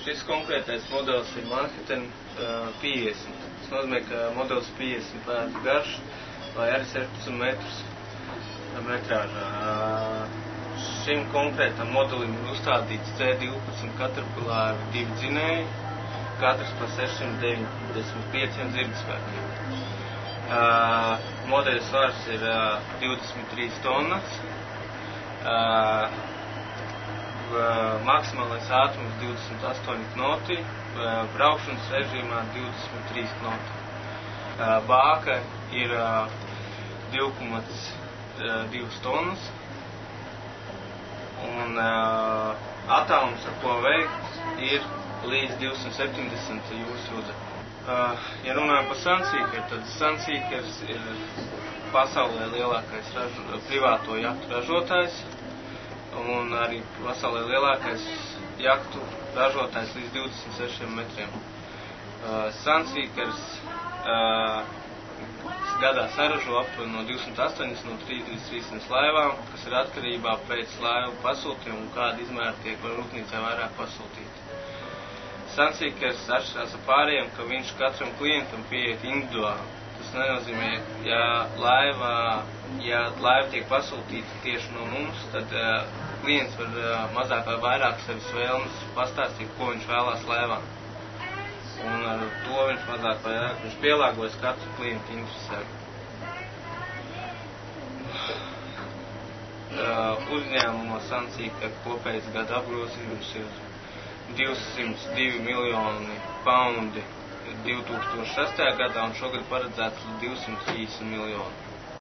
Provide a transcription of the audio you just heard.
Šis konkrētais modelis ir Manhattan 50. Tas nozīmē, ka modelis 50 pēdas garš vai arī 16 metrus metrāžā. Šim konkrētam modelim ir uzstādīts C12 Caterpillar 2 dzinēji, katrs par 695 zirgspēkiem. Modeļa svars ir 23 tonnas, maksimālais ātrums 28 knoti, braukšanas režīmā 23 knoti. Bāka ir 2,2 tonnas un attālums, ar ko veikt, ir līdz 270 jūras jūdzekļu. Ja runājam par Sunseeker, tad Sunseekers ir pasaulē lielākais privāto jahtu ražotājs un arī pasaulē lielākais jahtu ražotājs līdz 26 metriem. Sunseekers gadā saražo aptuveni no 280 līdz 300 laivām, kas ir atkarībā pēc laivu pasūtījuma un kāda izmēra tiek rūpnīcā vairāk pasūtīta. Sunseekers atšķirās ar pārējiem, ka viņš katram klientam pieiet individuāli. Tas nenozīmē, ja laiva tiek pasūtīta tieši no mums, tad klients var mazāk vai vairāk savas vēlmes pastāstīt, ko viņš vēlās laivā. Un ar to viņš mazāk vai vairāk pielāgojas katru klientu interesē. Uzņēmuma Sunseeker kopējais gada apgrozījums ir 202 miljoni paundi 2006. gadā un šogad paredzēts 230 miljoni.